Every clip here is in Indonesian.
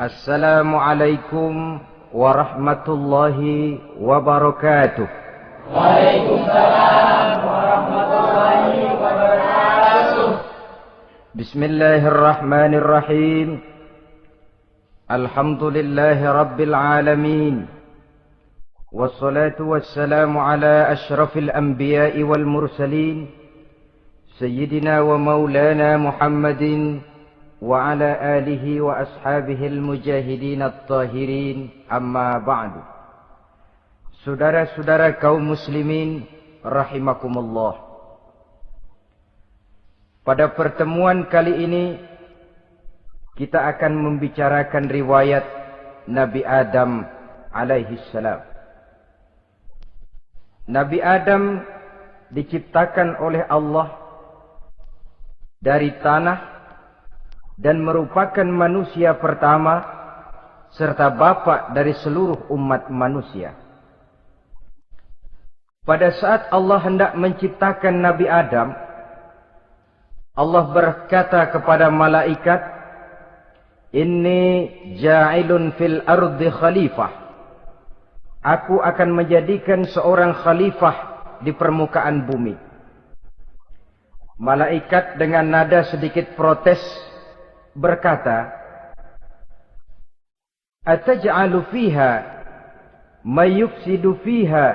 Assalamualaikum warahmatullahi wabarakatuh. Waalaikumsalam warahmatullahi wabarakatuh. Bismillahirrahmanirrahim. Alhamdulillahi rabbil alamin. Wassalatu wassalamu ala ashrafil anbiya'i wal mursalin. Sayyidina wa maulana Muhammadin wa ala alihi wa ashabihil mujahidin at-tahirin, amma ba'du. Saudara-saudara kaum muslimin rahimakumullah. Pada pertemuan kali ini kita akan membicarakan riwayat Nabi Adam alaihi salam. Nabi Adam diciptakan oleh Allah dari tanah dan merupakan manusia pertama serta bapa dari seluruh umat manusia. Pada saat Allah hendak menciptakan Nabi Adam, Allah berkata kepada malaikat, "Inni ja'ilun fil ardi khalifah." Aku akan menjadikan seorang khalifah di permukaan bumi. Malaikat dengan nada sedikit protes berkata, "Ataj'alu fiha may yufsidu fiha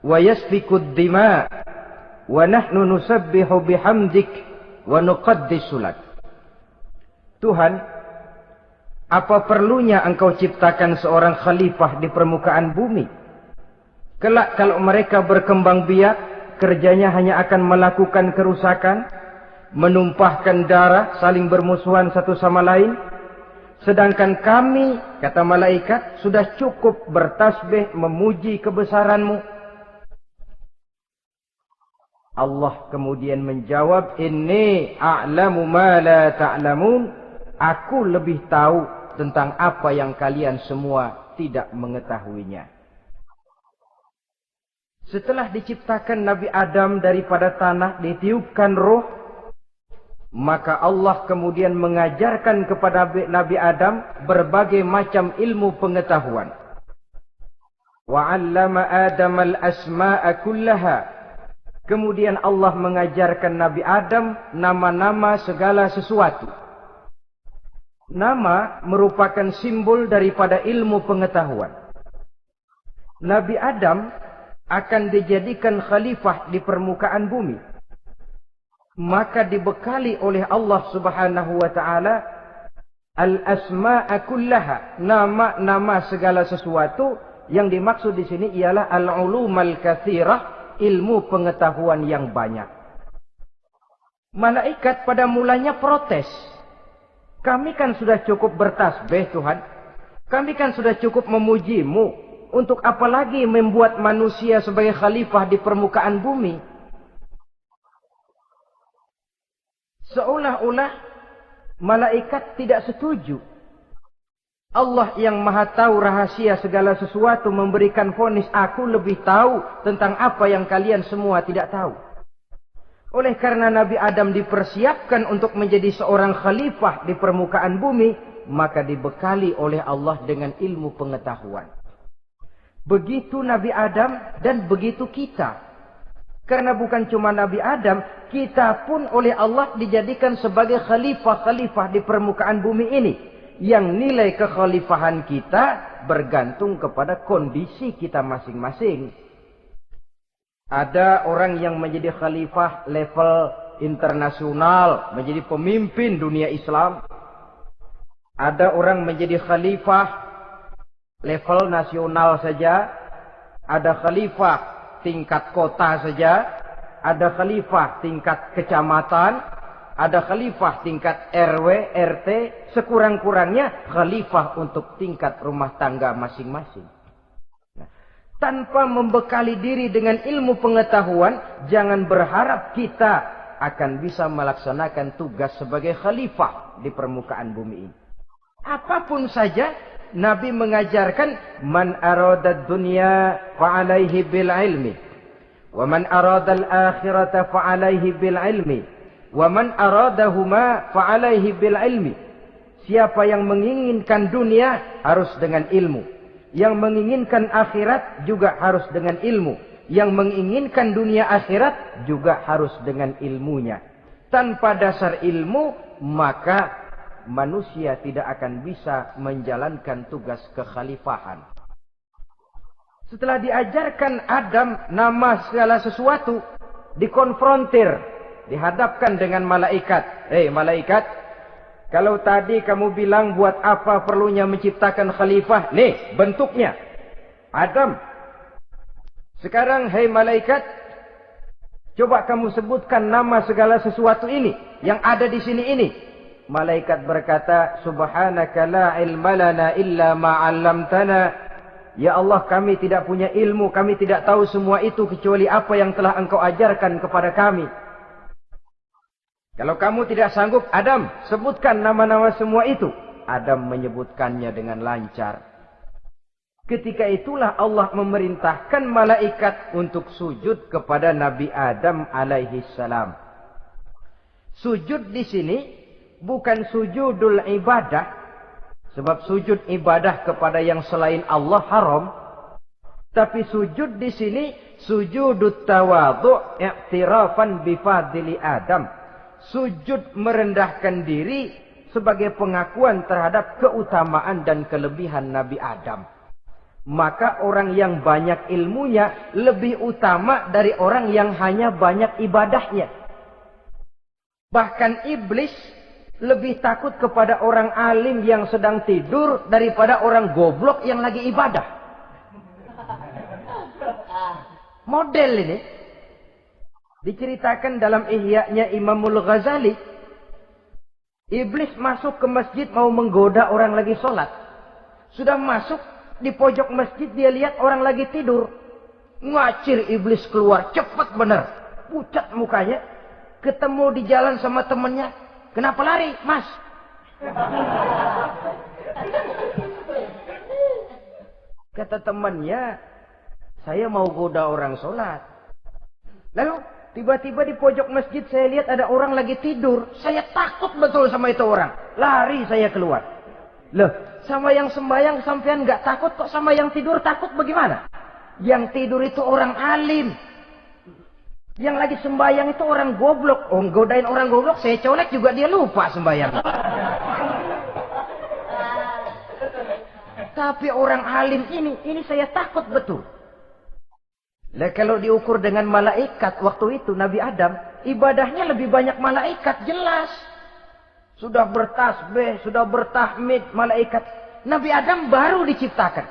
wa yasfiku ad-dima wa nahnu nusabbihu bihamdik wa nuqaddisu lak." Tuhan, apa perlunya engkau ciptakan seorang khalifah di permukaan bumi? Kelak kalau mereka berkembang biak, kerjanya hanya akan melakukan kerusakan, menumpahkan darah, saling bermusuhan satu sama lain. Sedangkan kami, kata malaikat, sudah cukup bertasbih memuji kebesaranmu. Allah kemudian menjawab, "Inni a'lamu ma la ta'lamun." Aku lebih tahu tentang apa yang kalian semua tidak mengetahuinya. Setelah diciptakan Nabi Adam daripada tanah, ditiupkan roh, maka Allah kemudian mengajarkan kepada Nabi Adam berbagai macam ilmu pengetahuan. Wa 'allama Adam al-asma'a kullaha. Kemudian Allah mengajarkan Nabi Adam nama-nama segala sesuatu. Nama merupakan simbol daripada ilmu pengetahuan. Nabi Adam akan dijadikan khalifah di permukaan bumi. Maka dibekali oleh Allah Subhanahu wa taala al-asma'a kullaha, nama-nama segala sesuatu. Yang dimaksud di sini ialah al-ulumal katsirah, ilmu pengetahuan yang banyak. Malaikat pada mulanya protes. Kami kan sudah cukup bertasbih Tuhan. Kami kan sudah cukup memujimu. Untuk apa lagi membuat manusia sebagai khalifah di permukaan bumi? Seolah-olah malaikat tidak setuju. Allah yang maha tahu rahasia segala sesuatu memberikan vonis, aku lebih tahu tentang apa yang kalian semua tidak tahu. Oleh karena Nabi Adam dipersiapkan untuk menjadi seorang khalifah di permukaan bumi, maka dibekali oleh Allah dengan ilmu pengetahuan. Begitu Nabi Adam dan begitu kita. Karena bukan cuma Nabi Adam, kita pun oleh Allah dijadikan sebagai khalifah-khalifah di permukaan bumi ini. Yang nilai kekhalifahan kita bergantung kepada kondisi kita masing-masing. Ada orang yang menjadi khalifah level internasional, menjadi pemimpin dunia Islam. Ada orang menjadi khalifah level nasional saja, ada khalifah tingkat kota saja, ada khalifah tingkat kecamatan, ada khalifah tingkat RW, RT, sekurang-kurangnya khalifah untuk tingkat rumah tangga masing-masing. Nah, tanpa membekali diri dengan ilmu pengetahuan, jangan berharap kita akan bisa melaksanakan tugas sebagai khalifah di permukaan bumi ini. Apapun saja, Nabi mengajarkan, man arada dunya fa'alaihi bil ilmi, wa man arada al-akhirata fa'alaihi bil ilmi, wa man aradahuma fa'alaihi bil ilmi. Siapa yang menginginkan dunia harus dengan ilmu. Yang menginginkan akhirat juga harus dengan ilmu. Yang menginginkan dunia akhirat juga harus dengan ilmunya. Tanpa dasar ilmu, maka manusia tidak akan bisa menjalankan tugas kekhalifahan. Setelah diajarkan Adam nama segala sesuatu, dikonfrontir, dihadapkan dengan malaikat. Malaikat, kalau tadi kamu bilang buat apa perlunya menciptakan khalifah? Nih bentuknya. Adam. Sekarang malaikat, coba kamu sebutkan nama segala sesuatu ini yang ada di sini ini. Malaikat berkata, Subhanaka la ilma lana illa ma 'allamtana. Ya Allah, kami tidak punya ilmu, kami tidak tahu semua itu kecuali apa yang telah Engkau ajarkan kepada kami. Kalau kamu tidak sanggup, Adam, sebutkan nama-nama semua itu. Adam menyebutkannya dengan lancar. Ketika itulah Allah memerintahkan malaikat untuk sujud kepada Nabi Adam alaihi salam. Sujud di sini bukan sujudul ibadah, sebab sujud ibadah kepada yang selain Allah haram. Tapi sujud di sini sujudut tawadhu' i'tirafan bi fadli Adam. Sujud merendahkan diri sebagai pengakuan terhadap keutamaan dan kelebihan Nabi Adam. Maka orang yang banyak ilmunya lebih utama dari orang yang hanya banyak ibadahnya. Bahkan iblis lebih takut kepada orang alim yang sedang tidur daripada orang goblok yang lagi ibadah. Model ini diceritakan dalam Ihya-nya Imamul Ghazali. Iblis masuk ke masjid mau menggoda orang lagi sholat. Sudah masuk di pojok masjid, dia lihat orang lagi tidur. Ngacir iblis keluar, cepat benar. Pucat mukanya. Ketemu di jalan sama temennya. Kenapa lari, Mas? Kata temannya, saya mau goda orang sholat. Lalu tiba-tiba di pojok masjid saya lihat ada orang lagi tidur. Saya takut betul sama itu orang. Lari saya keluar. Loh, sama yang sembahyang sampean nggak takut, kok sama yang tidur takut bagaimana? Yang tidur itu orang alim. Yang lagi sembahyang itu orang goblok. Oh, godain orang goblok, saya colek juga dia lupa sembahyang. Tapi orang alim ini saya takut betul. Lah kalau diukur dengan malaikat waktu itu Nabi Adam, ibadahnya lebih banyak malaikat, jelas. Sudah bertasbih, sudah bertahmid malaikat. Nabi Adam baru diciptakan.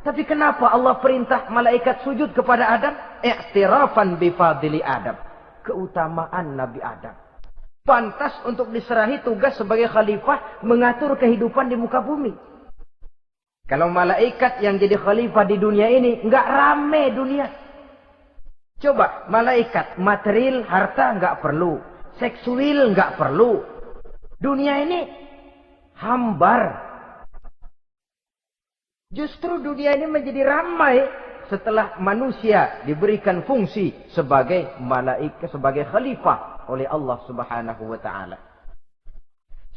Tapi kenapa Allah perintah malaikat sujud kepada Adam? I'tirafan bi fadli Adam. Keutamaan Nabi Adam. Pantas untuk diserahi tugas sebagai khalifah mengatur kehidupan di muka bumi. Kalau malaikat yang jadi khalifah di dunia ini, nggak rame dunia. Coba, malaikat, material, harta nggak perlu. Seksual nggak perlu. Dunia ini hambar. Justru dunia ini menjadi ramai setelah manusia diberikan fungsi sebagai malaikat, sebagai khalifah oleh Allah Subhanahu wa taala.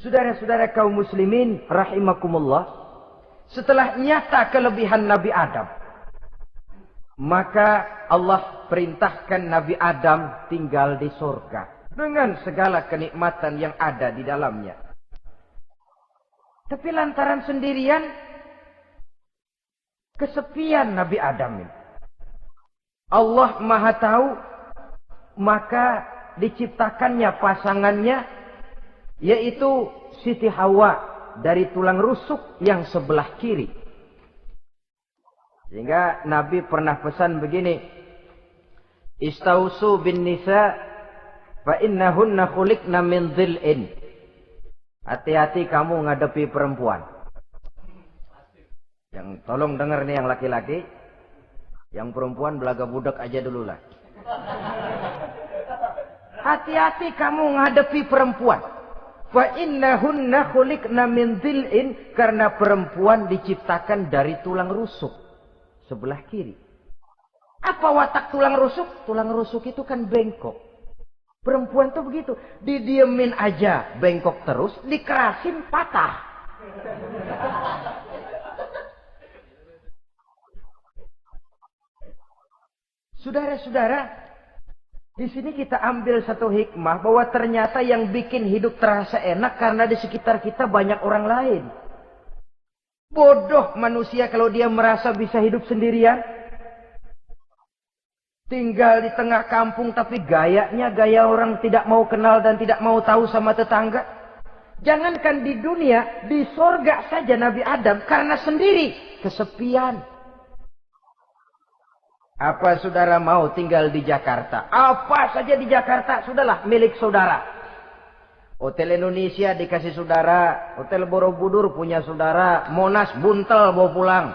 Saudara-saudara kaum muslimin rahimakumullah, setelah nyata kelebihan Nabi Adam, maka Allah perintahkan Nabi Adam tinggal di surga dengan segala kenikmatan yang ada di dalamnya. Tapi lantaran sendirian, kesepian Nabi Adam ini. Allah Maha Tahu, maka diciptakannya pasangannya, yaitu Siti Hawa dari tulang rusuk yang sebelah kiri. Sehingga Nabi pernah pesan begini, Istausu bin nisa fa innahunna khuliqna min dhil'in. Hati-hati kamu ngadepi perempuan. Yang tolong dengar nih yang laki-laki, yang perempuan belaga budak aja dulu lah. Hati-hati kamu ngadepi perempuan. Fa innahunna khuliqna min dhil'in, karena perempuan diciptakan dari tulang rusuk sebelah kiri. Apa watak tulang rusuk? Tulang rusuk itu kan bengkok. Perempuan tuh begitu, didiemin aja bengkok terus, dikerasin patah. Saudara-saudara, di sini kita ambil satu hikmah bahwa ternyata yang bikin hidup terasa enak karena di sekitar kita banyak orang lain. Bodoh manusia kalau dia merasa bisa hidup sendirian. Tinggal di tengah kampung tapi gayanya gaya orang tidak mau kenal dan tidak mau tahu sama tetangga. Jangankan di dunia, di sorga saja Nabi Adam karena sendiri kesepian. Apa saudara mau tinggal di Jakarta? Apa saja di Jakarta sudahlah milik saudara. Hotel Indonesia dikasih saudara, Hotel Borobudur punya saudara, Monas buntel bawa pulang.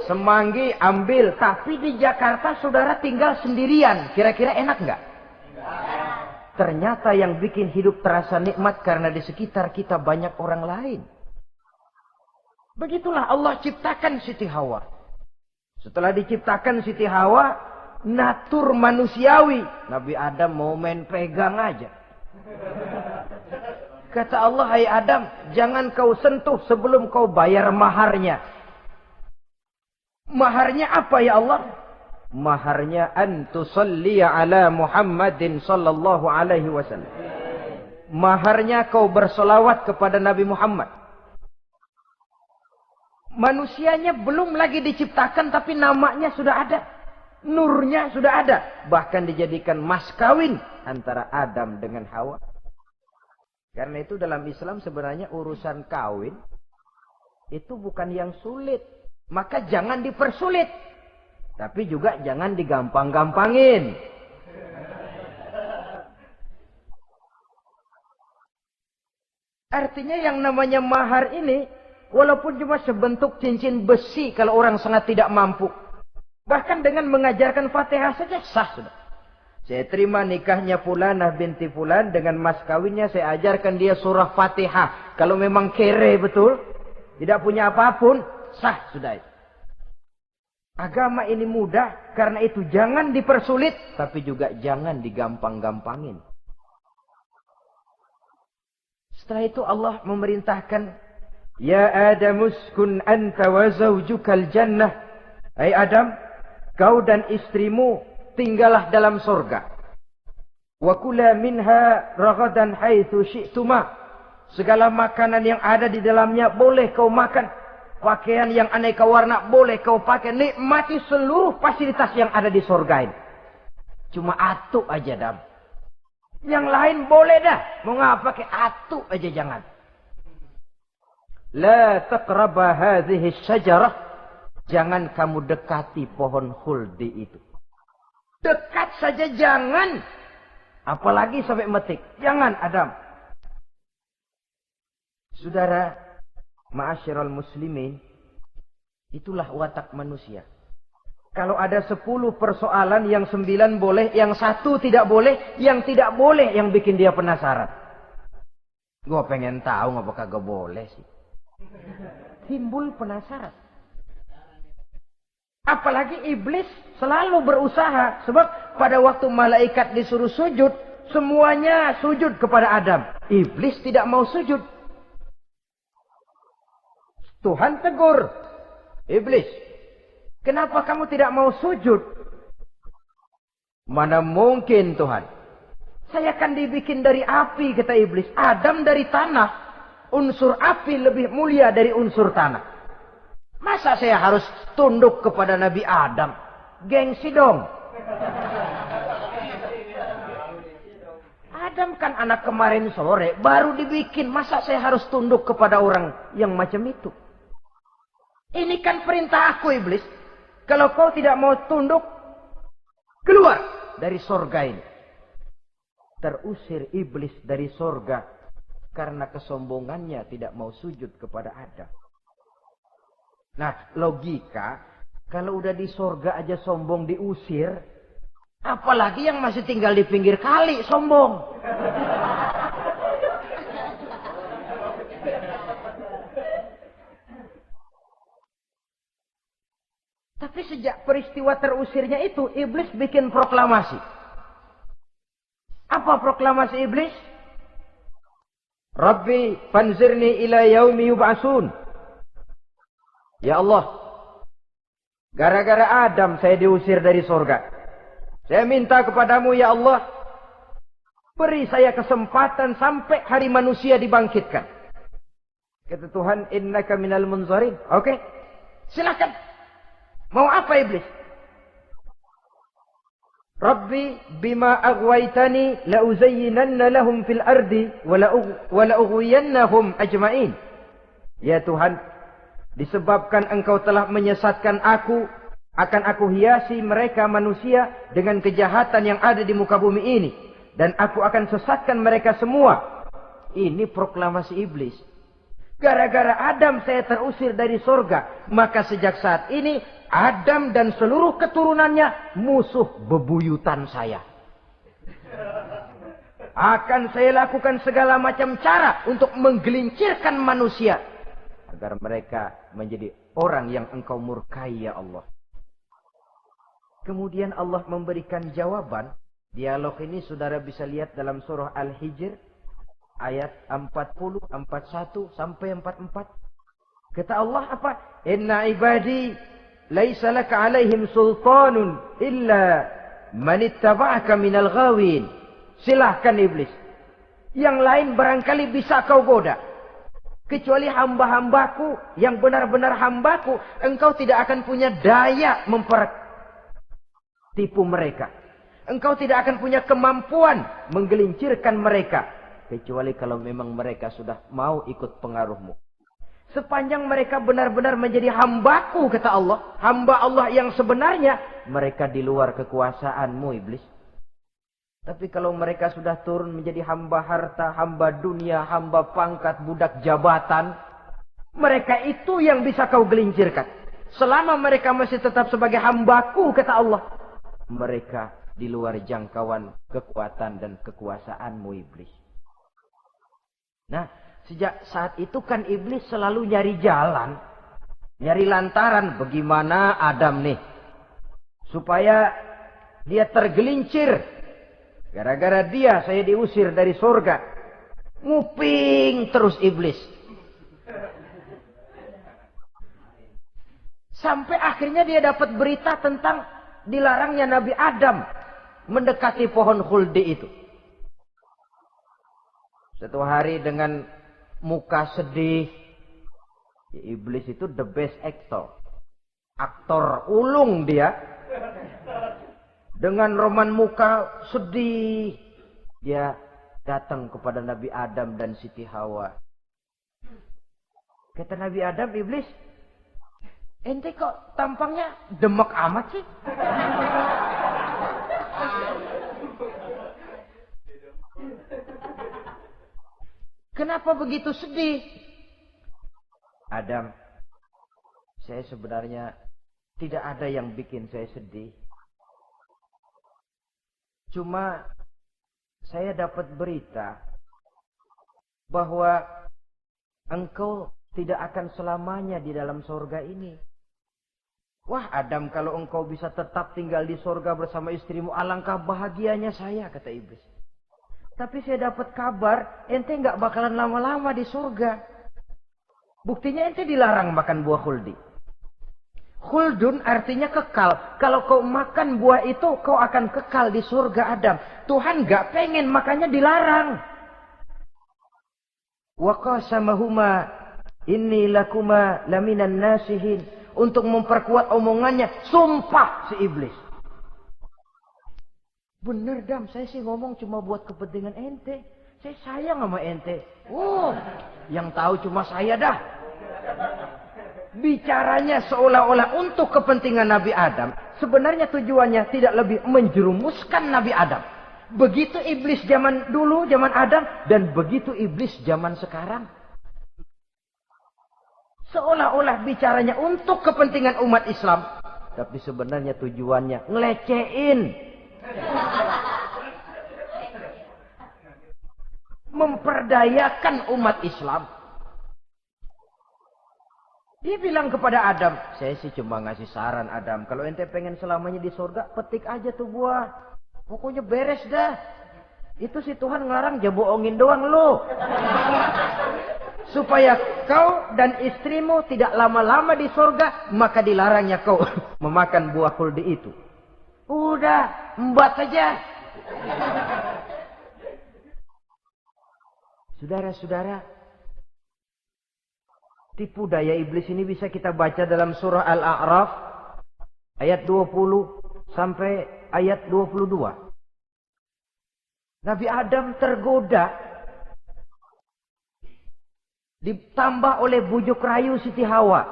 Semanggi ambil, tapi di Jakarta saudara tinggal sendirian. Kira-kira enak nggak? Ternyata yang bikin hidup terasa nikmat karena di sekitar kita banyak orang lain. Begitulah Allah ciptakan Siti Hawa. Setelah diciptakan Siti Hawa, natur manusiawi. Nabi Adam mau main pegang aja. Kata Allah, hai Adam, jangan kau sentuh sebelum kau bayar maharnya. Maharnya apa ya Allah? Maharnya antusalliya ala Muhammadin sallallahu alaihi wasallam. Maharnya kau bersolawat kepada Nabi Muhammad. Manusianya belum lagi diciptakan tapi namanya sudah ada. Nurnya sudah ada. Bahkan dijadikan mas kawin antara Adam dengan Hawa. Karena itu dalam Islam sebenarnya urusan kawin itu bukan yang sulit. Maka jangan dipersulit. Tapi juga jangan digampang-gampangin. Artinya yang namanya mahar ini, walaupun cuma sebentuk cincin besi kalau orang sangat tidak mampu. Bahkan dengan mengajarkan Fatihah saja sah sudah. Saya terima nikahnya Fulanah binti Fulan dengan mas kawinnya saya ajarkan dia surah Fatihah. Kalau memang kere betul, tidak punya apapun, sah sudah itu. Agama ini mudah, karena itu jangan dipersulit, tapi juga jangan digampang-gampangin. Setelah itu Allah memerintahkan, Ya Adam uskun anta wa zawjukal jannah. Hai Adam, kau dan istrimu tinggallah dalam surga. Wa kula minha ragadan haitsu syi'tuma. Segala makanan yang ada di dalamnya boleh kau makan. Pakaian yang aneka warna boleh kau pakai. Nikmati seluruh fasilitas yang ada di surga ini. Cuma atu aja Adam. Yang lain boleh dah. Mau ngapa pakai atu aja jangan. La taqraba hadhihi syajarah. Jangan kamu dekati pohon khuldi itu. Dekat saja jangan. Apalagi sampai metik. Jangan Adam. Saudara, ma'asyiral muslimin, itulah watak manusia. Kalau ada 10 persoalan, yang 9 boleh, yang 1 tidak boleh, yang tidak boleh yang bikin dia penasaran. Gue pengen tahu ngapa kagak boleh sih. Timbul penasaran. Apalagi iblis selalu berusaha. Sebab pada waktu malaikat disuruh sujud, semuanya sujud kepada Adam. Iblis tidak mau sujud. Tuhan tegur. Iblis, kenapa kamu tidak mau sujud? Mana mungkin Tuhan. Saya kan dibikin dari api, kata iblis. Adam dari tanah. Unsur api lebih mulia dari unsur tanah. Masa saya harus tunduk kepada Nabi Adam? Gengsi dong. Adam kan anak kemarin sore, baru dibikin. Masa saya harus tunduk kepada orang yang macam itu? Ini kan perintah aku iblis. Kalau kau tidak mau tunduk, keluar dari sorga ini. Terusir iblis dari sorga. Karena kesombongannya tidak mau sujud kepada Adam. Nah, logika. Kalau udah di sorga aja sombong diusir. Apalagi yang masih tinggal di pinggir kali sombong. Tapi sejak peristiwa terusirnya itu, iblis bikin proklamasi. Apa proklamasi iblis? Rabbi fanzirni ila yaumi yub'atsun. Ya Allah, gara-gara Adam saya diusir dari surga. Saya minta kepadamu ya Allah, beri saya kesempatan sampai hari manusia dibangkitkan. Kata Tuhan, innaka minal munzarin. Oke, silakan. Mau apa iblis? Rabbi bima aghwaytani la uzayyinanna lahum fil ardi wa la ughwiyannahum ajma'in. Ya Tuhan, disebabkan engkau telah menyesatkan aku, akan aku hiasi mereka manusia dengan kejahatan yang ada di muka bumi ini, dan aku akan sesatkan mereka semua. Ini proklamasi iblis. Gara-gara Adam saya terusir dari surga, maka sejak saat ini Adam dan seluruh keturunannya musuh bebuyutan saya. Akan saya lakukan segala macam cara untuk menggelincirkan manusia agar mereka menjadi orang yang engkau murkai ya Allah. Kemudian Allah memberikan jawaban. Dialog ini saudara bisa lihat dalam surah Al-Hijr ayat 40, 41 sampai 44. Kata Allah apa? Inna ibadi laisa laka alaihim sultanun illa man ittaba'aka minal ghawin. Silahkan iblis. Yang lain barangkali bisa kau goda. Kecuali hamba-hambaku yang benar-benar hambaku, engkau tidak akan punya daya mempertipu mereka. Engkau tidak akan punya kemampuan menggelincirkan mereka. Kecuali kalau memang mereka sudah mau ikut pengaruhmu. Sepanjang mereka benar-benar menjadi hambaku, kata Allah. Hamba Allah yang sebenarnya, mereka di luar kekuasaanmu, iblis. Tapi kalau mereka sudah turun menjadi hamba harta, hamba dunia, hamba pangkat, budak jabatan, mereka itu yang bisa kau gelincirkan. Selama mereka masih tetap sebagai hambaku, kata Allah, mereka di luar jangkauan kekuatan dan kekuasaanmu, iblis. Nah, sejak saat itu kan iblis selalu nyari jalan, nyari lantaran bagaimana Adam nih supaya dia tergelincir. Gara-gara dia saya diusir dari surga. Nguping terus iblis. Sampai akhirnya dia dapat berita tentang dilarangnya Nabi Adam mendekati pohon khuldi itu. Satu hari dengan muka sedih. Ya, iblis itu the best actor. Aktor ulung dia. Dengan roman muka sedih. Dia datang kepada Nabi Adam dan Siti Hawa. Kata Nabi Adam, iblis, ente kok tampangnya demek amat sih? Kenapa begitu sedih? Adam, saya sebenarnya tidak ada yang bikin saya sedih. Cuma saya dapat berita bahwa engkau tidak akan selamanya di dalam surga ini. Wah Adam, kalau engkau bisa tetap tinggal di surga bersama istrimu, alangkah bahagianya saya, kata iblis. Tapi saya dapat kabar, ente nggak bakalan lama-lama di surga. Buktinya ente dilarang makan buah khuldi. Khuldun artinya kekal. Kalau kau makan buah itu, kau akan kekal di surga Adam. Tuhan nggak pengen, makanya dilarang. Wa qasamahuma inni lakuma laminan nasihin. Untuk memperkuat omongannya, sumpah si iblis. Bener Dam, saya sih ngomong cuma buat kepentingan ente. Saya sayang sama ente. Yang tahu cuma saya dah. Bicaranya seolah-olah untuk kepentingan Nabi Adam. Sebenarnya tujuannya tidak lebih menjerumuskan Nabi Adam. Begitu iblis zaman dulu, zaman Adam. Dan begitu iblis zaman sekarang. Seolah-olah bicaranya untuk kepentingan umat Islam. Tapi sebenarnya tujuannya ngelecehin. Memperdayakan umat Islam. Dia bilang kepada Adam, saya sih cuma ngasih saran Adam, kalau ente pengen selamanya di surga, petik aja tuh buah. Pokoknya beres dah. Itu si Tuhan ngelarang ya bohongin doang lo. Supaya kau dan istrimu tidak lama-lama di surga, maka dilarangnya kau memakan buah khuldi itu. Udah, embat saja. Saudara-saudara, tipu daya iblis ini bisa kita baca dalam surah Al-A'raf ayat 20 sampai ayat 22. Nabi Adam tergoda, ditambah oleh bujuk rayu Siti Hawa.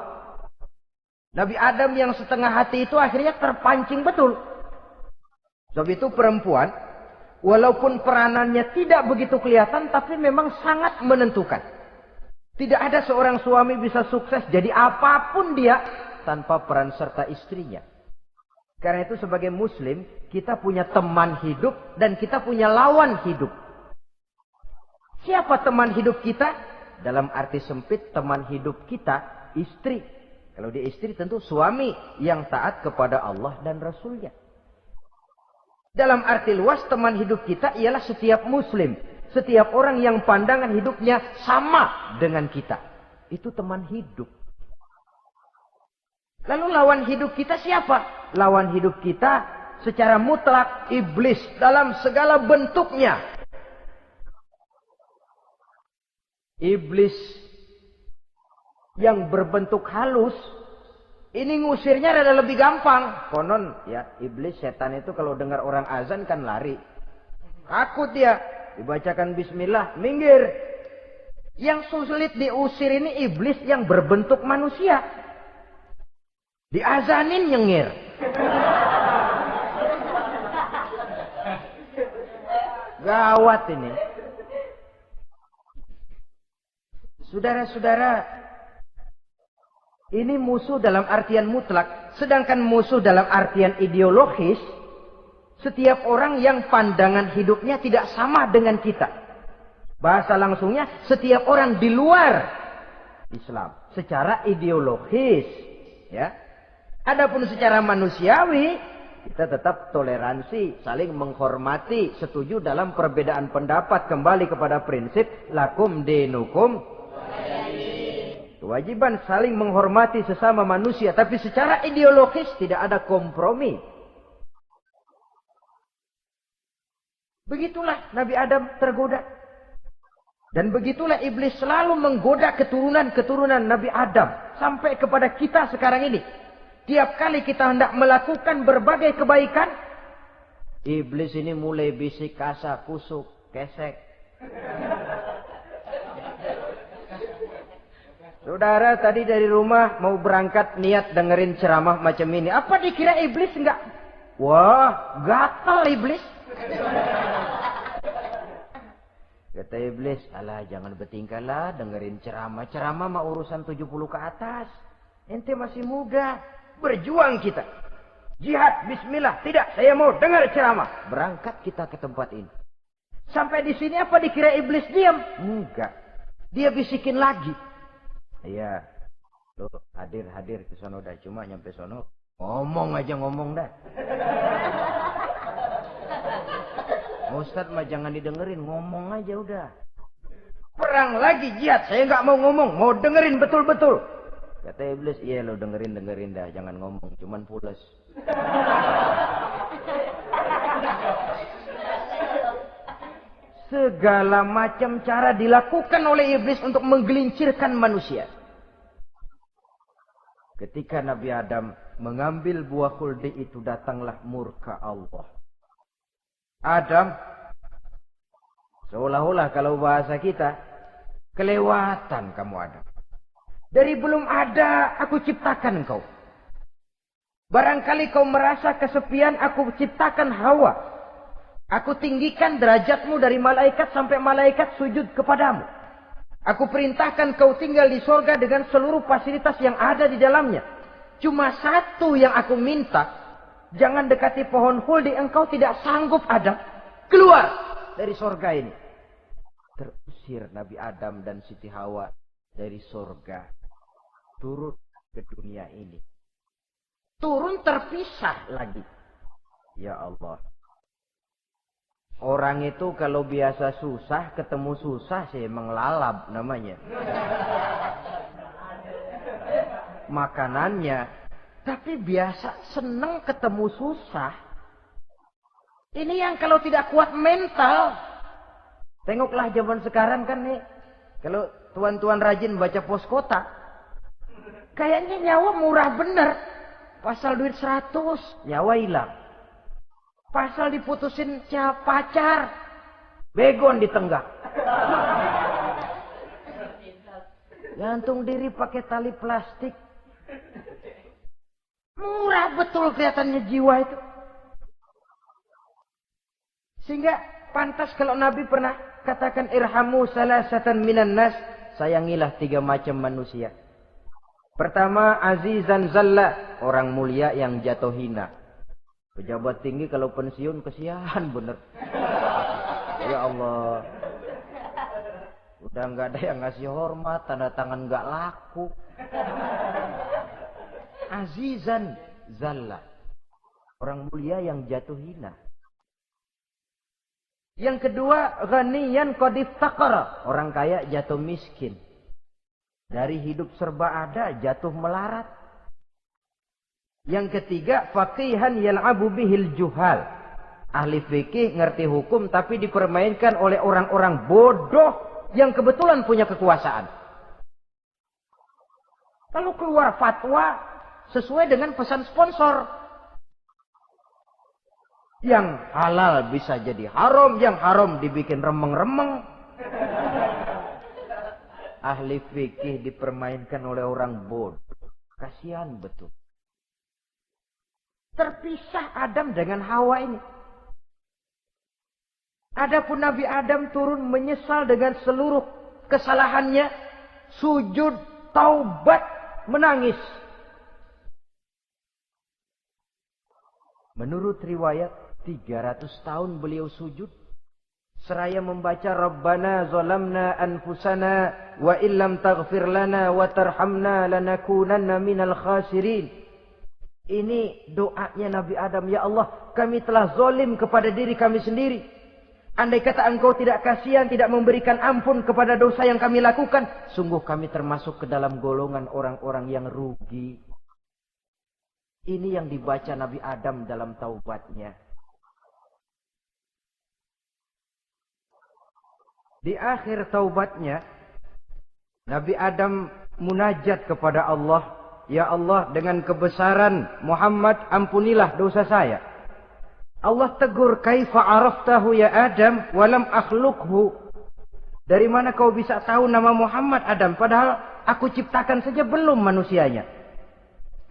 Nabi Adam yang setengah hati itu akhirnya terpancing betul. Sebab itu perempuan, walaupun peranannya tidak begitu kelihatan, tapi memang sangat menentukan. Tidak ada seorang suami bisa sukses jadi apapun dia tanpa peran serta istrinya. Karena itu sebagai muslim, kita punya teman hidup dan kita punya lawan hidup. Siapa teman hidup kita? Dalam arti sempit, teman hidup kita istri. Kalau dia istri tentu suami yang taat kepada Allah dan Rasulnya. Dalam arti luas, teman hidup kita ialah setiap muslim. Setiap orang yang pandangan hidupnya sama dengan kita. Itu teman hidup. Lalu lawan hidup kita siapa? Lawan hidup kita secara mutlak iblis dalam segala bentuknya. Iblis yang berbentuk halus, ini ngusirnya rada lebih gampang. Konon ya, iblis setan itu kalau dengar orang azan kan lari. Takut dia, dibacakan bismillah, minggir. Yang sulit diusir ini iblis yang berbentuk manusia. Diazanin nyengir. Gawat ini. Saudara-saudara, ini musuh dalam artian mutlak. Sedangkan musuh dalam artian ideologis, setiap orang yang pandangan hidupnya tidak sama dengan kita. Bahasa langsungnya, setiap orang di luar Islam secara ideologis, ya. Adapun secara manusiawi, kita tetap toleransi, saling menghormati, setuju dalam perbedaan pendapat, kembali kepada prinsip lakum dinukum. Kewajiban saling menghormati sesama manusia, tapi secara ideologis tidak ada kompromi. Begitulah Nabi Adam tergoda. Dan begitulah iblis selalu menggoda keturunan-keturunan Nabi Adam. Sampai kepada kita sekarang ini. Tiap kali kita hendak melakukan berbagai kebaikan, iblis ini mulai bisik kasa, kusuk, kesek. Saudara tadi dari rumah mau berangkat niat dengerin ceramah macam ini. Apa dikira iblis enggak? Wah, gatal iblis. Kata iblis, alah jangan bertingkah lah dengerin ceramah. Ceramah mah urusan 70 ke atas. Ente masih muda. Berjuang kita. Jihad, bismillah. Tidak, saya mau dengar ceramah. Berangkat kita ke tempat ini. Sampai di sini apa dikira iblis diam? Enggak. Dia bisikin lagi. Iya. Loh, hadir ke sono dah. Cuma nyampe sono. Ngomong aja ngomong dah. Ustadz mah jangan didengerin. Ngomong aja udah. Perang lagi jihad. Saya nggak mau ngomong. Mau dengerin betul-betul. Kata iblis, iya lo dengerin dah, jangan ngomong, cuman pules. Segala macam cara dilakukan oleh iblis untuk menggelincirkan manusia. Ketika Nabi Adam mengambil buah khuldi itu, datanglah murka Allah. Adam, seolah-olah kalau bahasa kita, kelewatan kamu Adam. Dari belum ada, aku ciptakan kau. Barangkali kau merasa kesepian, aku ciptakan Hawa. Aku tinggikan derajatmu dari malaikat sampai malaikat sujud kepadamu. Aku perintahkan kau tinggal di sorga dengan seluruh fasilitas yang ada di dalamnya. Cuma satu yang aku minta, jangan dekati pohon khuldi, engkau tidak sanggup Adam. Keluar dari sorga ini. Terusir Nabi Adam dan Siti Hawa dari sorga. Turun ke dunia ini. Turun terpisah lagi. Ya Allah. Orang itu kalau biasa susah, ketemu susah sih menglalap namanya. Makanannya. Tapi biasa seneng ketemu susah. Ini yang kalau tidak kuat mental. Tengoklah zaman sekarang kan nih. Kalau tuan-tuan rajin baca pos kota. Kayaknya nyawa murah bener. Pasal duit 100, nyawa hilang. Pasal diputusin pacar, begon ditenggak. Gantung diri pakai tali plastik. Murah betul kelihatannya jiwa itu. Sehingga pantas kalau Nabi pernah katakan irhamu salasatan minan nas, sayangilah 3 macam manusia. Pertama, azizan zalla, orang mulia yang jatuh hina. Pejabat tinggi kalau pensiun kesian bener. Ya Allah. Udah nggak ada yang ngasih hormat, tanda tangan nggak laku. Azizan zalla. Orang mulia yang jatuh hina. Yang kedua, ghaniyan qad iftaqara. Orang kaya jatuh miskin. Dari hidup serba ada jatuh melarat. Yang ketiga, faqihan yal'abu bihil juhal. Ahli fikih ngerti hukum tapi dipermainkan oleh orang-orang bodoh yang kebetulan punya kekuasaan. Lalu keluar fatwa sesuai dengan pesan sponsor. Yang halal bisa jadi haram, yang haram dibikin remeng-remeng. Ahli fikih dipermainkan oleh orang bodoh. Kasihan betul. Terpisah Adam dengan Hawa ini. Adapun Nabi Adam turun menyesal dengan seluruh kesalahannya. Sujud, taubat, menangis. Menurut riwayat, 300 tahun beliau sujud. Seraya membaca Rabbana zalamna anfusana wa illam taghfir lana wa tarhamna lanakunanna minal khasirin. Ini doanya Nabi Adam. Ya Allah, kami telah zalim kepada diri kami sendiri. Andai kata engkau tidak kasihan, tidak memberikan ampun kepada dosa yang kami lakukan, sungguh kami termasuk ke dalam golongan orang-orang yang rugi. Ini yang dibaca Nabi Adam dalam taubatnya. Di akhir taubatnya, Nabi Adam munajat kepada Allah. Ya Allah, dengan kebesaran Muhammad, ampunilah dosa saya. Allah tegur, kaifa araftahu ya Adam walam akhluqhu. Dari mana kau bisa tahu nama Muhammad Adam, padahal aku ciptakan saja belum manusianya.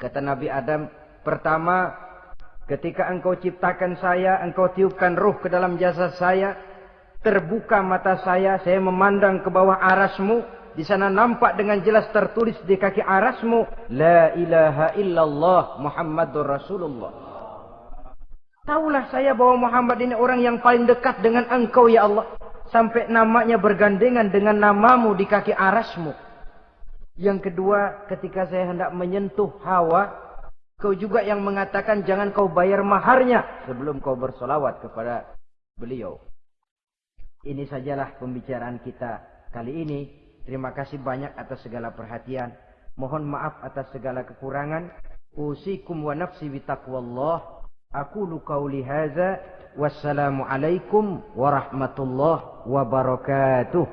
Kata Nabi Adam, pertama, ketika engkau ciptakan saya, engkau tiupkan ruh ke dalam jasad saya, terbuka mata saya memandang ke bawah arasmu. Di sana nampak dengan jelas tertulis di kaki arasmu, La ilaha illallah Muhammadur Rasulullah. Taulah saya bahwa Muhammad ini orang yang paling dekat dengan engkau ya Allah. Sampai namanya bergandengan dengan namamu di kaki arasmu. Yang kedua, ketika saya hendak menyentuh Hawa, kau juga yang mengatakan jangan kau bayar maharnya sebelum kau bersolawat kepada beliau. Ini sajalah pembicaraan kita kali ini. Terima kasih banyak atas segala perhatian. Mohon maaf atas segala kekurangan. Usikum wa nafsi bitaqwallah. Aqulu qauli hadza. Wassalamu alaikum warahmatullahi wabarakatuh.